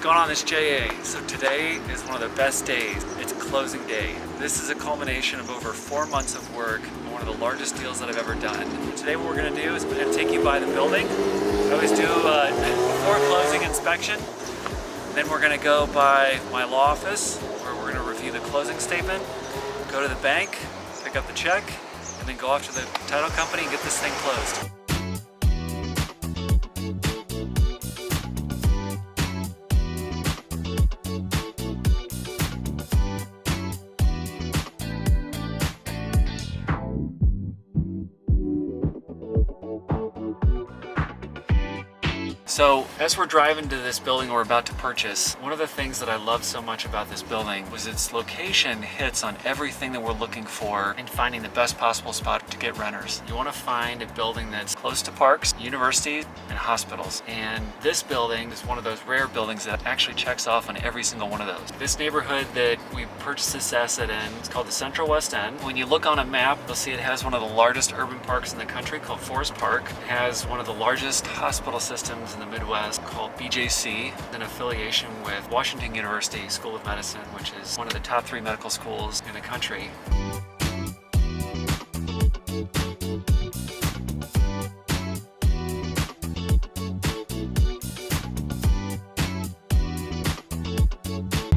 going on? It's JYAY. So today is one of the best days. It's closing day. This is a culmination of over 4 months of work, one of the largest deals that I've ever done. Today what we're gonna do is we're gonna take you by the building. I always do a before closing inspection. Then we're gonna go by my law office where we're gonna review the closing statement, go to the bank, pick up the check, and then go off to the title company and get this thing closed. So as we're driving to this building we're about to purchase, one of the things that I love so much about this building was its location hits on everything that we're looking for in finding the best possible spot to get renters. You want to find a building that's close to parks, universities, and hospitals. And this building is one of those rare buildings that actually checks off on every single one of those. This neighborhood that we purchased this asset in is called the Central West End. When you look on a map, you'll see it has one of the largest urban parks in the country called Forest Park. It has one of the largest hospital systems in the Midwest called BJC, an affiliation with Washington University School of Medicine, which is one of the top 3 medical schools in the country.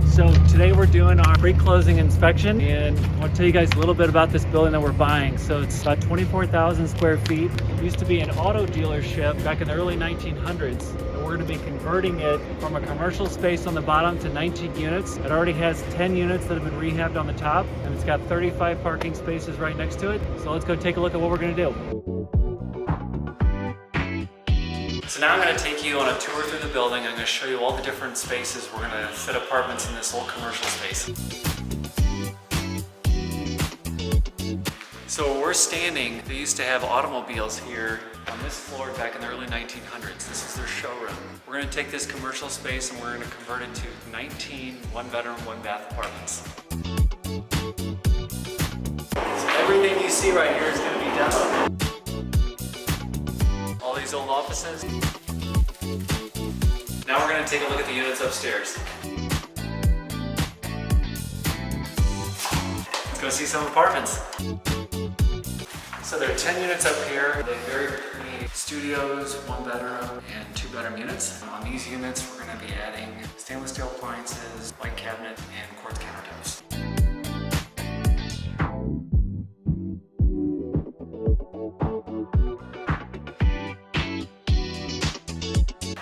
So today we're doing our pre-closing inspection, and I want to tell you guys a little bit about this building that we're buying. So it's about 24,000 square feet. It used to be an auto dealership back in the early 1900s. And we're going to be converting it from a commercial space on the bottom to 19 units. It already has 10 units that have been rehabbed on the top, and it's got 35 parking spaces right next to it. So let's go take a look at what we're going to do. So now I'm going to take you on a tour through the building. I'm going to show you all the different spaces. We're going to fit apartments in this whole commercial space. So where we're standing, they used to have automobiles here on this floor back in the early 1900s. This is their showroom. We're going to take this commercial space and we're going to convert it to 19 one-bedroom, one-bath apartments. So everything you see right here is going to be done. All these old offices. Now we're going to take a look at the units upstairs. Let's go see some apartments. So there are 10 units up here. They vary between studios, 1 bedroom, and 2 bedroom units. On these units, we're going to be adding stainless steel appliances, white cabinet, and quartz countertops.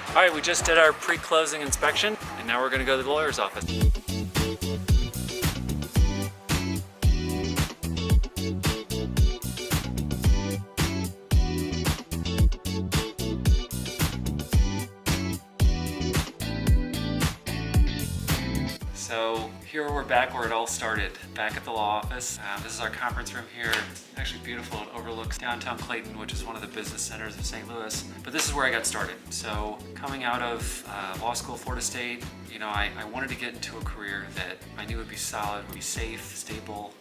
All right, we just did our pre-closing inspection, and now we're going to go to the lawyer's office. So here we're back where it all started, back at the law office. This is our conference room here. It's actually beautiful. It overlooks downtown Clayton, which is one of the business centers of St. Louis. But this is where I got started. So coming out of law school, Florida State, you know, I wanted to get into a career that I knew would be solid, would be safe, stable.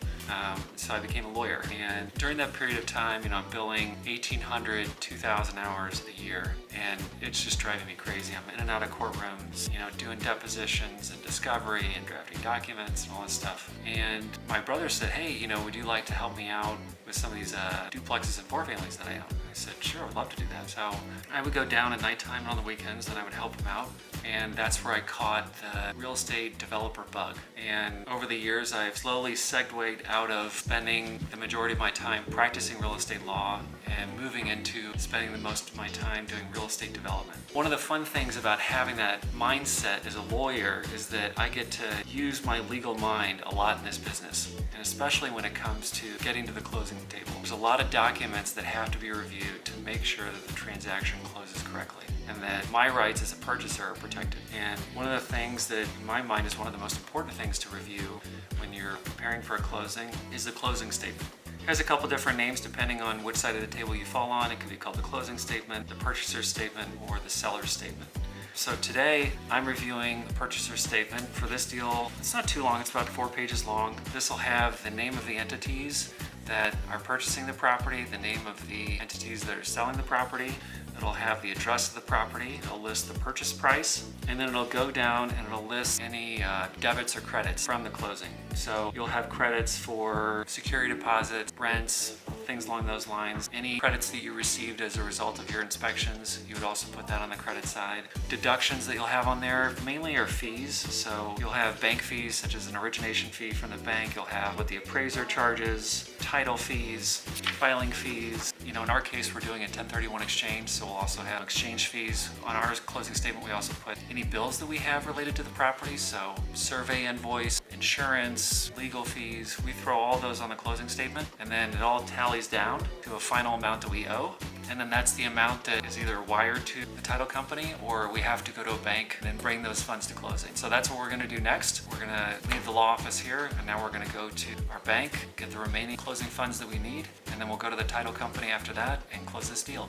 So I became a lawyer, and during that period of time, you know, I'm billing 1,800, 2,000 hours a year, and it's just driving me crazy. I'm in and out of courtrooms, you know, doing depositions and discovery and drafting documents and all this stuff. And my brother said, hey, you know, would you like to help me out with some of these duplexes and 4-families that I own? I said, sure, I'd love to do that. So I would go down at nighttime and on the weekends, and I would help him out. And that's where I caught the real estate developer bug. And over the years, I've slowly segued out of spending the majority of my time practicing real estate law and moving into spending the most of my time doing real estate development. One of the fun things about having that mindset as a lawyer is that I get to use my legal mind a lot in this business, and especially when it comes to getting to the closing table. There's a lot of documents that have to be reviewed to make sure that the transaction closes correctly and that my rights as a purchaser are protected. And one of the things that in my mind is one of the most important things to review when you're preparing for a closing is the closing statement. It has a couple different names depending on which side of the table you fall on. It could be called the closing statement, the purchaser's statement, or the seller's statement. So today I'm reviewing the purchaser's statement for this deal. It's not too long, it's about 4 pages long. This will have the name of the entities that are purchasing the property, the name of the entities that are selling the property, It'll have the address of the property, it'll list the purchase price, and then it'll go down and it'll list any debits or credits from the closing. So you'll have credits for security deposits, rents, things along those lines. Any credits that you received as a result of your inspections, you would also put that on the credit side. Deductions that you'll have on there mainly are fees. So you'll have bank fees, such as an origination fee from the bank. You'll have what the appraiser charges, title fees, filing fees. In our case, we're doing a 1031 exchange, so we'll also have exchange fees. On our closing statement, we also put any bills that we have related to the property, so survey invoice, insurance, legal fees. We throw all those on the closing statement, and then it all tallies down to a final amount that we owe. And then that's the amount that is either wired to the title company or we have to go to a bank and then bring those funds to closing. So that's what we're gonna do next. We're gonna leave the law office here, and now we're gonna go to our bank, get the remaining closing funds that we need, and then we'll go to the title company after that and close this deal.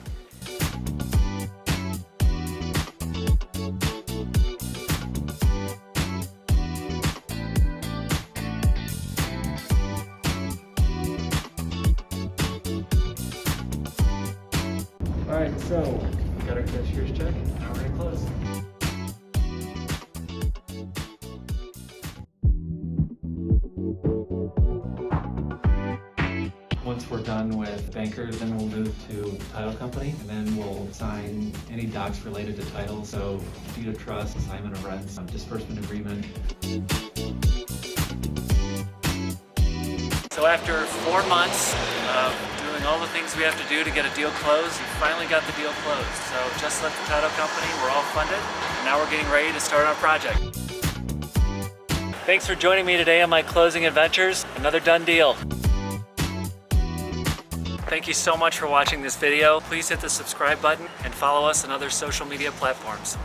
All right, so we got our cashier's check. Now we're gonna close. Once we're done with bankers, then we'll move to title company, and then we'll sign any docs related to title. So deed of trust, assignment of rents, disbursement agreement. So after 4 months of doing all the things we have to do to get a deal closed, we finally got the deal closed. So just left the title company, we're all funded, and now we're getting ready to start our project. Thanks for joining me today on my closing adventures. Another done deal. Thank you so much for watching this video. Please hit the subscribe button and follow us on other social media platforms.